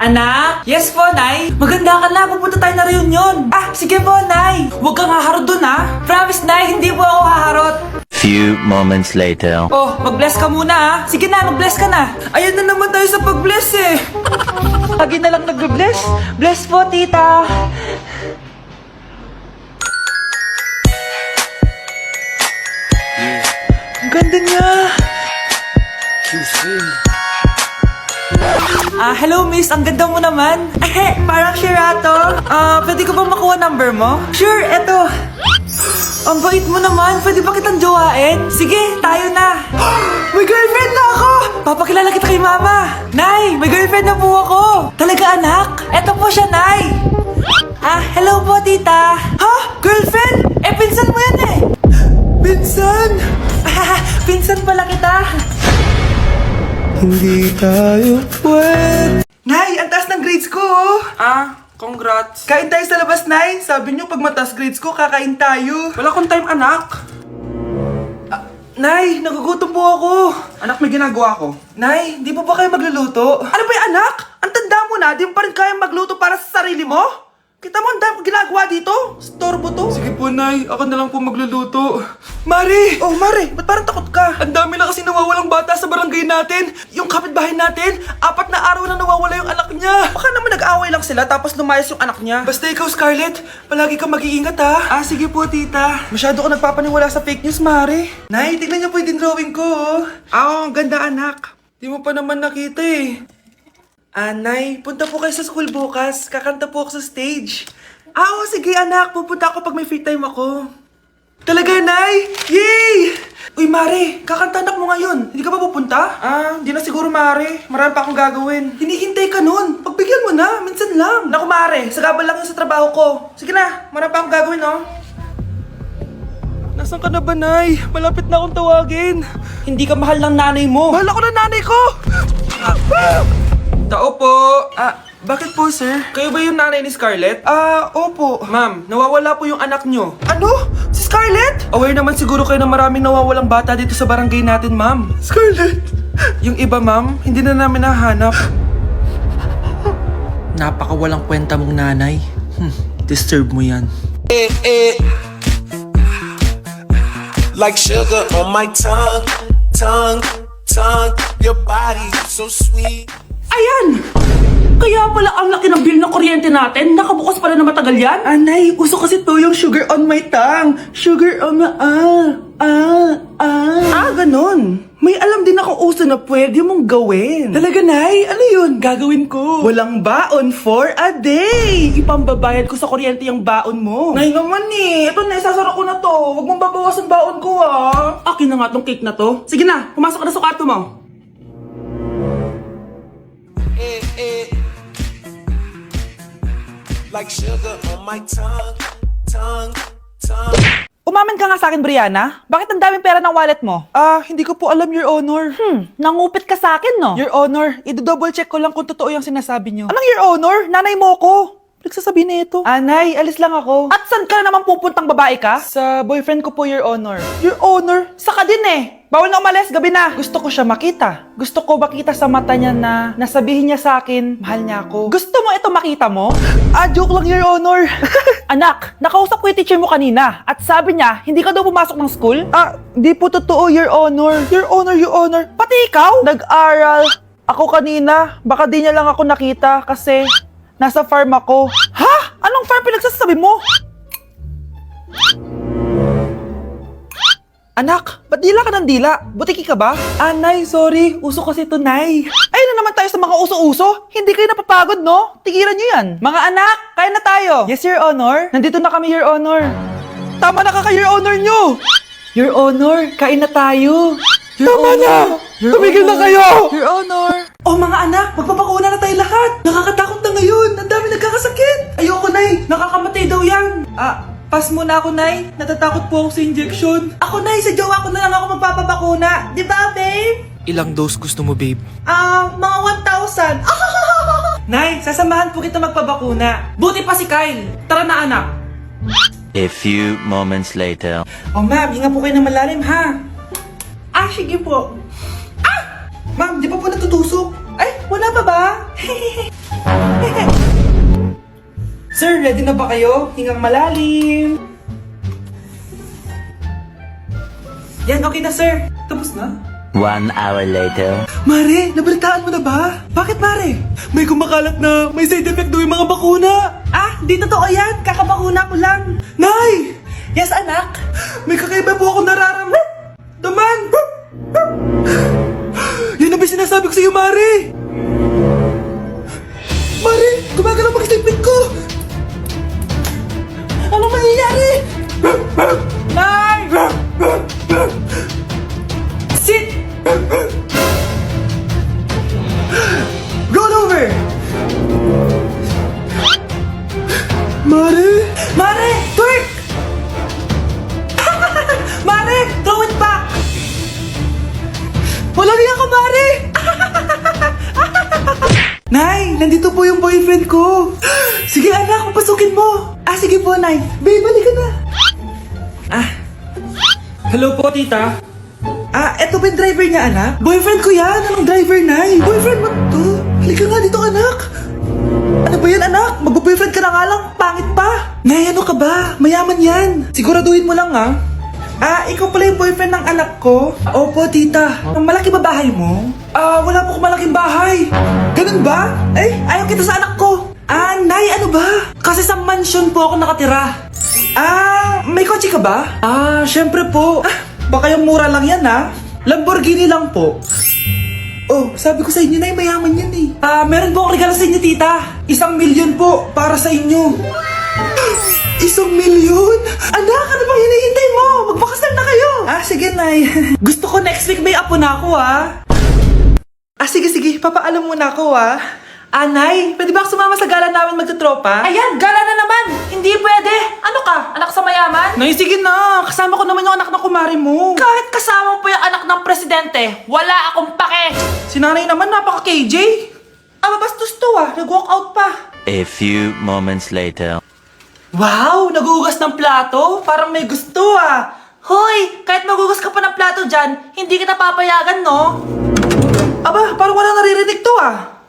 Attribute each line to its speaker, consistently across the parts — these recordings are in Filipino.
Speaker 1: Anak? Yes po, Nay. Maganda ka na. Pupunta tayo na reunion. Ah, sige po, Nay. Huwag kang haharot dun, ha? Promise, Nay. Hindi po ako haharot.
Speaker 2: Few moments later.
Speaker 1: Oh, mag-bless ka muna, ha? Sige na, mag-bless ka na. Ayan na naman tayo sa pag-bless, eh. Lagi na lang nag-bless. Bless po, tita. Ang ganda niya. Hello miss, ang ganda mo naman. Parang Sherato. Pwede ko ba makuha number mo? Sure, eto. Ang bait mo naman, pwede ba kitang jowain? Sige, tayo na. May girlfriend na ako! Papakilala kita kay mama. Nay, may girlfriend na po ako. Talaga anak? Eto po siya, Nay. Hello po tita. Ha? Girlfriend? Pinsan mo yan eh. Pinsan? Pinsan pala kita.
Speaker 3: Hindi tayo pwede.
Speaker 1: Nay, ang taas ng grades ko, oh. Congrats. Kain tayo sa labas, Nay. Sabi niyo, pag mataas grades ko, kakain tayo. Wala akong time, anak. Nay, nagugutom po ako. Anak, may ginagawa ko. Nay, di po ba kayo magluluto? Ano ba yung anak? Ang tanda mo na, di mo pa rin kaya magluto para sa sarili mo? Kita mo ang dami kong ginagawa dito? Storbo to. Sige po, Nay. Ako na lang po magluluto. Mari! Oh, Mari, ba't parang takot ka? Ang dami na kasi nawawalang bata sa barangay natin. Yung kapitbahay natin, 4 na araw na nawawala yung anak niya. Baka naman nag-away lang sila tapos lumayas yung anak niya. Basta ikaw, Scarlett, palagi kang mag-iingat ha. Sige po, tita. Masyado ko nagpapaniwala sa fake news, Mari. Nay, tignan niyo po yung drawing ko, oh. Ang ganda, anak. Di mo pa naman nakita eh. Nay, punta po kayo sa school bukas. Kakanta po ako sa stage. Oo, sige anak. Pupunta ako pag may free time ako. Talaga, Nay? Yay! Uy, Mare, kakanta anak mo ngayon. Hindi ka ba pupunta? Hindi na siguro, Mare. Marami pa akong gagawin. Hinihintay ka nun. Pagbigyan mo na, minsan lang. Naku, Mare, sagabal lang yun sa trabaho ko. Sige na, marami pa akong gagawin, no? Nasaan ka na ba, Nay? Malapit na akong tawagin. Hindi ka mahal ng nanay mo. Mahal ako ng nanay ko! Tao po! Bakit po, sir? Kayo ba yung nanay ni Scarlett? Opo. Ma'am, nawawala po yung anak nyo. Ano? Si Scarlett? Aware naman siguro kayo na maraming nawawalang bata dito sa barangay natin, ma'am. Scarlett? Yung iba, ma'am, hindi na namin nahanap. Napakawalang kwenta mong nanay. Disturb mo yan.
Speaker 3: Like sugar on my tongue, tongue, tongue. Your body so sweet.
Speaker 4: Ayan! Kaya pala ang laki ng bill ng kuryente natin. Nakabukas pala na matagal yan.
Speaker 1: Anay, uso kasi to yung sugar on my tongue. Sugar on my... Ganon. May alam din ako uso na pwede mong gawin. Talaga, Nay? Ano yun? Gagawin ko. Walang baon for a day. Ipambabayad ko sa kuryente yung baon mo. Nay naman eh. Ito na, isasara ko na to. Huwag mong babawasan baon ko ah.
Speaker 4: Akin na nga tong cake na to. Sige na, pumasok ka na sa kwarto mo.
Speaker 3: Like sugar on my tongue, tongue, tongue.
Speaker 1: Umamin ka nga sa akin, Brianna. Bakit ang daming pera ng wallet mo? Hindi ko po alam, Your Honor.
Speaker 4: Nangupit ka sa akin, no?
Speaker 1: Your Honor, i-double check ko lang kung totoo yung sinasabi niyo. Anong Your Honor? Nanay mo ko. Nagsasabi na ito. Nay, alis lang ako.
Speaker 4: At saan ka na naman pupuntang babae ka?
Speaker 1: Sa boyfriend ko po, Your Honor. Your Honor?
Speaker 4: Saka din eh.
Speaker 1: Bawal na umalis, gabi na. Gusto ko siya makita. Gusto ko makita sa mata niya na nasabihin niya sa akin, mahal niya ako. Gusto mo ito makita mo? Joke lang, Your Honor.
Speaker 4: Anak, nakausap ko yung teacher mo kanina. At sabi niya, hindi ka daw pumasok ng school?
Speaker 1: Di po totoo, Your Honor. Your Honor, Your Honor.
Speaker 4: Pati ikaw?
Speaker 1: Nag-aral ako kanina. Baka di niya lang ako nakita kasi nasa farm ako.
Speaker 4: Ha? Anong farm pinagsasabi mo?
Speaker 1: Anak, ba't dila ka ng dila? Butiki ka ba? Nay, sorry. Uso kasi ito, Nay. Ayun na naman tayo sa mga uso-uso. Hindi kayo napapagod, no? Tigilan nyo yan. Mga anak, kain na tayo. Yes, Your Honor. Nandito na kami, Your Honor. Tama na ka, Your Honor nyo. Your Honor, kain na tayo. Tama na! Tumigil na kayo! Your Honor. Oh, mga anak, magpapakuna na tayo lahat. Nakakatakot na ngayon. Ang dami nagkakasakit. Ayoko, Nay. Nakakamatay daw yan. Pas muna ako, Nay. Natatakot po ako sa injection. Ako, Nay. Sa jowa ko na lang ako magpapabakuna. Di ba, babe?
Speaker 3: Ilang dose gusto mo, babe?
Speaker 1: Mga 1,000. Nay, sasamahan po kita magpabakuna.
Speaker 4: Buti pa si Kyle. Tara na, anak.
Speaker 2: A few moments later.
Speaker 1: Oh, ma'am, hinga po kayo ng malalim, ha?
Speaker 4: Sige po.
Speaker 1: Ma'am, di pa po natutusok? Ay, wala pa ba? Sir, ready na ba kayo? Hingang malalim. Yan, okay na sir. Tapos na?
Speaker 2: 1 hour later.
Speaker 1: Mare, nabalitaan mo na ba? Bakit Mare? May kumakalat na may side effect daw yung mga bakuna. Ah, di totoo yan. Kakabakuna ko lang. Nay! Yes, anak? May kakaiba po ako nararamdaman. Yan ang ba sinasabi ko sa'yo, Mare? Mare, gumagalaw mag-stipit ko. Ano mangyayari? Nay! Sit! Roll over! Mare! Mare! Twerk! Mare! Throw it back! Wala rin ako, Mare! Nay! Nandito po yung boyfriend ko! Sige anak, papasukin mo! Ah, sige po, Nay. Babe, balik ka na! Ah. Hello po, tita. Ah, eto ba yung driver niya, anak? Boyfriend ko yan! Anong driver, Nay? Boyfriend mo to? Halika nga dito, anak! Ano ba yan, anak? Mag-boyfriend ka na nga lang, pangit pa! Nay, ano ka ba? Mayaman yan! Siguraduhin mo lang, ha? Ah, ikaw pala yung boyfriend ng anak ko? Opo, tita. Malaki ba bahay mo? Ah, wala po akong malaking bahay. Ganun ba? Eh, ayaw kita sa anak ko. Ah, Nay, ano ba? Kasi sa mansion po ako nakatira. Ah, may kotse ka ba? Ah, syempre po. Ah, baka yung mura lang yan, ha? Lamborghini lang po. Oh, sabi ko sa inyo, Nay, mayaman yan eh. Ah, meron po akong regalo sa inyo, tita. 1,000,000 po para sa inyo. 1,000,000? Anak, ano bang hinihintay mo? Magpakasal na kayo! Ah, sige, Nay. Gusto ko next week may apo na ako, ah. Ah, sige, papaalam muna ako, ah. Ah, Nay, pwede ba ako sumama sa gala namin magtutropa?
Speaker 4: Ayan, gala na naman! Hindi pwede! Ano ka? Anak sa mayaman?
Speaker 1: Nay, sige na. Kasama ko naman yung anak ng kumari mo.
Speaker 4: Kahit kasama mo pa yung anak ng presidente, wala akong pake!
Speaker 1: Si nanay naman, napaka-KJ. Ah, mabastos to, ah. Nag-walk out pa.
Speaker 2: A few moments later.
Speaker 4: Wow! Nagugas ng plato? Parang may gusto ah! Hoy! Kahit magugas ka pa ng plato dyan, hindi kita papayagan, no?
Speaker 1: Aba, parang wala naririnig to, ah.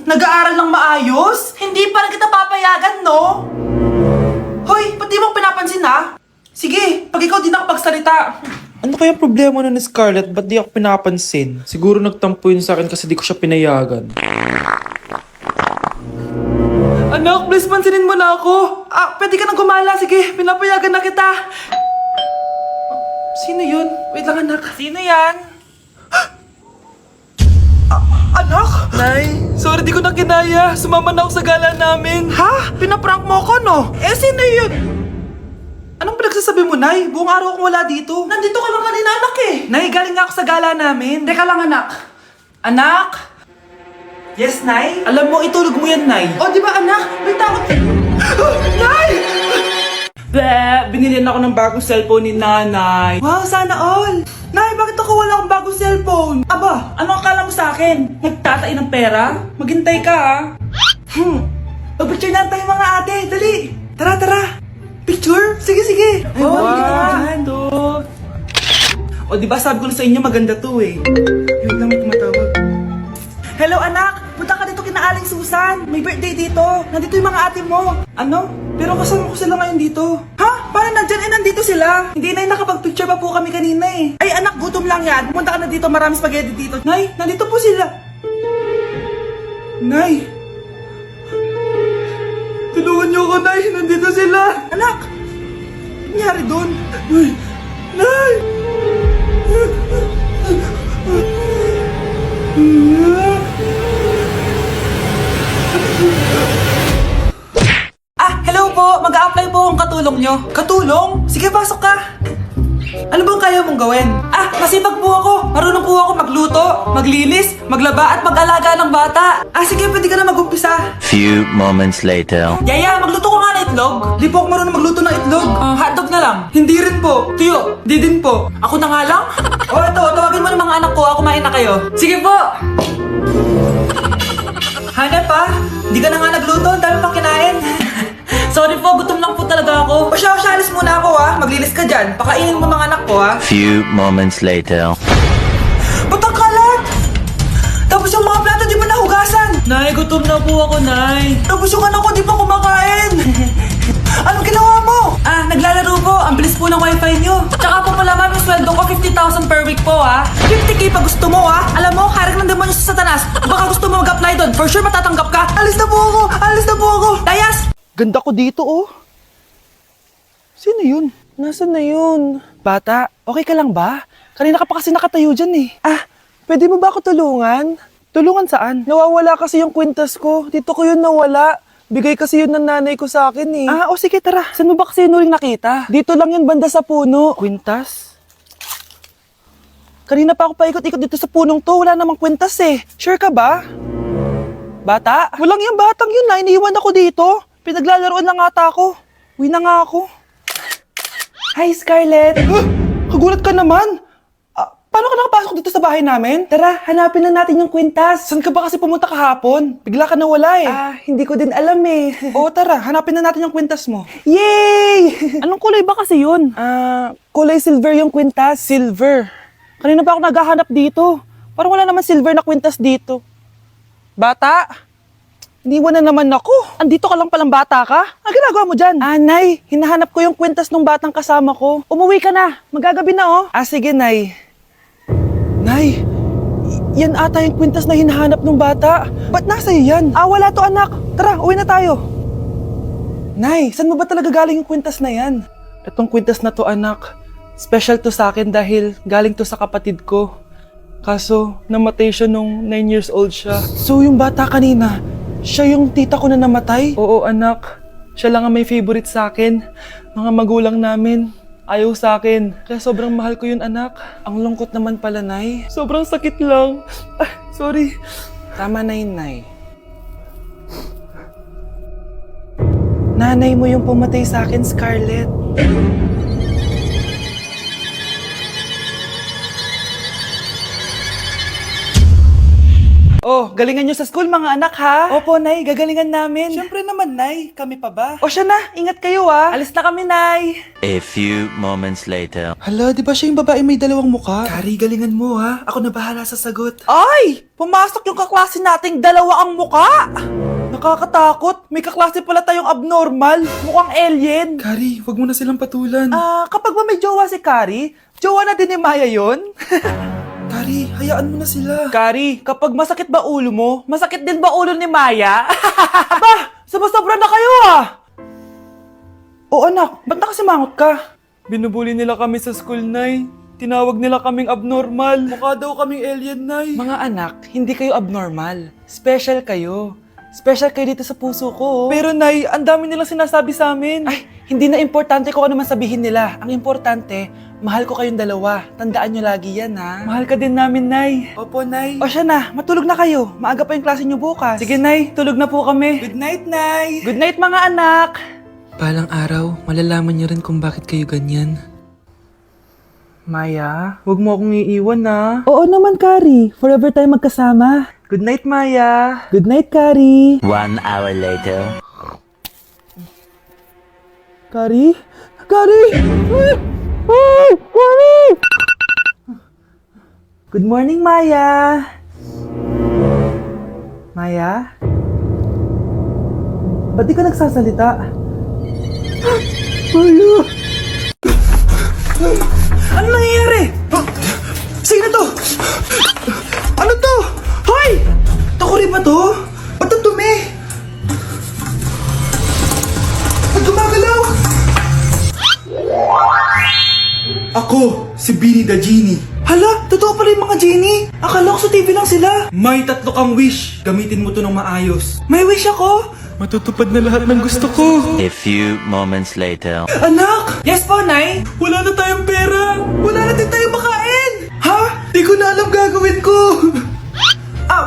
Speaker 4: Nag-aaral ng maayos? Hindi pa rin kita papayagan, no?
Speaker 1: Hoy, ba't di mo pinapansin, ha? Sige, pag ikaw di nakapagsalita. Ano kaya problema na ni Scarlett? Ba't di ako pinapansin? Siguro nagtampo yun sa akin kasi di ko siya pinayagan. Anak, please pansinin mo na ako. Ah, pwede ka nang gumala. Sige, pinapayagan na kita. Sino yun? Wait lang, anak.
Speaker 4: Sino yan?
Speaker 1: Anak? Nay, sorry di ko na kinaya. Sumama na ako sa gala namin. Ha? Pinaprank mo ako, no? Eh, sino yun? Anong pinagsasabi mo, Nay? Buong araw akong wala dito.
Speaker 4: Nandito ka lang kanina, anak eh!
Speaker 1: Nay, galing nga ako sa gala namin.
Speaker 4: Teka lang, anak. Anak?
Speaker 1: Yes, Nay? Alam mo, itulog mo yan, Nay.
Speaker 4: O, di ba, anak? May takot.
Speaker 1: Nay!
Speaker 4: Binili na ako ng bagong cellphone ni nanay.
Speaker 1: Wow, sana all! Nay, bakit ako wala akong bagong cellphone?
Speaker 4: Aba, ano akala mo sa akin? Nagtatay ng pera? Maghintay ka, ah.
Speaker 1: Pag-picture na tayo mga ate. Dali! Tara! Picture? Sige! Ay,
Speaker 4: Oh,
Speaker 1: wow,
Speaker 4: hindi ka nga.
Speaker 1: ganda. O, di ba sabi ko na sa inyo maganda to eh. Yun lang, may tumatawag. Hello, anak! Punta ka dito kina Aling Susan. May birthday dito. Nandito yung mga ate mo. Ano? Pero kasama ko sila ngayon dito. Ha? Parang nandyan nandito sila. Hindi na nakapag-picture pa po kami kanina eh. Ay, anak, gutom lang yan. Pumunta ka na dito. Marami spaghetti dito. Nay, nandito po sila. Nay! Tulungan niyo ako, Nay! Nandito sila! Anak! Ano nangyari doon? Nay!
Speaker 4: Ah, hello po. Mag-a-apply po akong katulong nyo.
Speaker 1: Katulong? Sige, pasok ka! Ano bang kaya mong gawin?
Speaker 4: Ah, masipag po ako. Marunong po ako magluto, maglinis, maglaba at mag-alaga ng bata.
Speaker 1: Ah, sige, pwede ka na mag-umpisa.
Speaker 2: Few moments later.
Speaker 4: Yaya, magluto ko nga ng itlog.
Speaker 1: Di po ako marunong magluto ng itlog.
Speaker 4: Hotdog na lang.
Speaker 1: Hindi rin po.
Speaker 4: Tuyo.
Speaker 1: Di din po.
Speaker 4: Ako na nga lang? O ito, tawagin mo ng mga anak ko. Kumain na kayo. Sige po.
Speaker 1: Hanep pa? Di ka na nga nagluto. Ang dami pang kinain.
Speaker 4: Sorry po, gutom lang po talaga ako.
Speaker 1: O siya, alis muna ako ha. Maglilis ka dyan. Pakainin mo mga anak ko ha.
Speaker 2: Few moments later.
Speaker 1: Ba't ang kalat?
Speaker 4: Nay, gutom na po ako, Nay.
Speaker 1: Tapos yung anak ko di pa kumakain. Anong ginawa mo?
Speaker 4: Naglalaro po. Ang bilis po ng wifi nyo. Tsaka po pala, ma'am, yung sweldo ko 50,000 per week po,
Speaker 1: 50k pa gusto mo
Speaker 4: Alam mo, harik ng demonyo sa Satanas. Baka gusto mo mag-apply doon. For sure matatanggap ka.
Speaker 1: Alis na po ako! Alis na po ako!
Speaker 4: Dayas!
Speaker 1: Ganda ko dito, oh. Sino yun? Nasaan na yun? Bata, okay ka lang ba? Kanina ka pa kasi nakatayo dyan eh. Pwede mo ba ako tulungan? Tulungan saan? Nawawala kasi yung kwintas ko. Dito ko yun nawala. Bigay kasi yun ng nanay ko sa akin eh. O sige tara. Saan mo ba kasi yun uling nakita? Dito lang yun banda sa puno. Kwintas? Kanina pa ako paikot-ikot dito sa punong to. Wala namang kwintas eh. Sure ka ba? Bata? Walang yung batang yun na. Iniwan ako dito. Pinaglalaroan lang ata ako. Uwi na nga ako. Hi, Scarlett! Kagulat ka naman! Paano ka nakapasok dito sa bahay namin? Tara, hanapin na natin yung kwintas. Saan ka ba kasi pumunta kahapon? Bigla ka nawala eh. Hindi ko din alam eh. Oo, tara, hanapin na natin yung kwintas mo. Yay! Anong kulay ba kasi yun? Kulay silver yung kwintas. Silver? Kanina pa ako naghahanap dito. Parang wala naman silver na kwintas dito. Bata? Iniwan na naman ako. Andito ka lang palang bata ka? Ang ginagawa mo dyan? Nay, hinahanap ko yung kwintas ng batang kasama ko. Umuwi ka na. Magagabi na oh. Sige, Nay. Nay, yan ata yung kwintas na hinahanap ng bata. Ba't nasa iyo yan? Wala to anak. Tara, uwi na tayo. Nay, saan mo ba talaga galing yung kwintas na yan? Itong kwintas na to anak, special to sa akin dahil galing to sa kapatid ko. Kaso, namatay siya nung 9 years old siya. So yung bata kanina, siya yung tita ko na namatay? Oo anak, siya lang ang may favorite sa akin. Mga magulang namin, ayaw sa akin. Kaya sobrang mahal ko yun anak. Ang lungkot naman pala, Nay. Sobrang sakit lang. Sorry. Tama na yun, Nay. Nanay mo yung pumatay sa akin, Scarlett. Oh, galingan nyo sa school mga anak ha? Opo, Nay, gagalingan namin. Siyempre naman, Nay. Kami pa ba? O siya na, ingat kayo Alis na kami, Nay.
Speaker 2: A few moments later.
Speaker 1: Hala, di ba siya yung babae may dalawang muka? Kari, galingan mo ha. Ako na bahala sa sagot. Ay! Pumasok yung kaklase nating dalawa ang muka! Nakakatakot. May kaklase pala tayong abnormal. Mukhang alien. Kari, wag mo na silang patulan. Kapag ba may jowa si Kari, jowa na din ni Maya yun? Kari, hayaan mo na sila. Kari, kapag masakit ba ulo mo, masakit din ba ulo ni Maya? Aba, sobra na kayo O anak, ba't nakasimangot ka? Binubuli nila kami sa school, Nay. Tinawag nila kaming abnormal. Mukha daw kaming alien, Nay. Mga anak, hindi kayo abnormal. Special kayo. Special kayo dito sa puso ko. Pero Nay, ang dami nilang sinasabi sa amin. Ay, hindi na importante kung ano man sabihin nila. Ang importante, mahal ko kayong dalawa. Tandaan nyo lagi yan, ha? Mahal ka din namin, Nay. Opo, Nay. O siya na, matulog na kayo. Maaga pa yung klase nyo bukas. Sige, Nay, tulog na po kami. Good night, Nay. Good night, mga anak.
Speaker 5: Balang araw, malalaman niyo rin kung bakit kayo ganyan.
Speaker 1: Maya, huwag mo akong iiwan, na. Oo naman, Kari. Forever tayo magkasama. Good night, Maya. Good night, Kari.
Speaker 2: 1 hour later.
Speaker 1: Kari? Kari! Kari! Good morning, Maya. Maya? Ba't di ka nagsasalita? Maya! Ano nangyayari? Sino to? Ano to? Hoy! Takuri ba to? Ba't ang dumi? Ba't gumagalaw? Ako, si Beanie the Genie. Hala, totoo pala yung mga genie. Akala ko sa TV lang sila. May 3 kang wish. Gamitin mo to ng maayos. May wish ako? Matutupad na lahat ng gusto ko.
Speaker 2: A few moments later.
Speaker 1: Anak!
Speaker 4: Yes po, Nay.
Speaker 1: Wala na tayong pera! Wala na din tayong makain! Ha? Di ko na alam gagawin ko!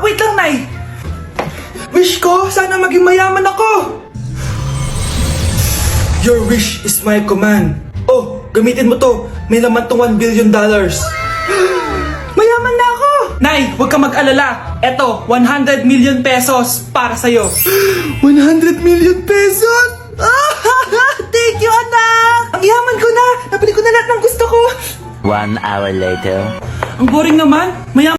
Speaker 1: Wait lang, Nay! Wish ko, sana maging mayaman ako! Your wish is my command. Oh, gamitin mo to. May laman tong $1 billion. Mayaman na ako!
Speaker 4: Nay, huwag ka mag-alala. Eto, 100 million pesos para sa'yo.
Speaker 1: 100 million pesos? Thank you, anak! Ang yaman ko na! Nabili ko na lahat ng gusto ko!
Speaker 2: 1 hour later.
Speaker 4: Ang boring naman.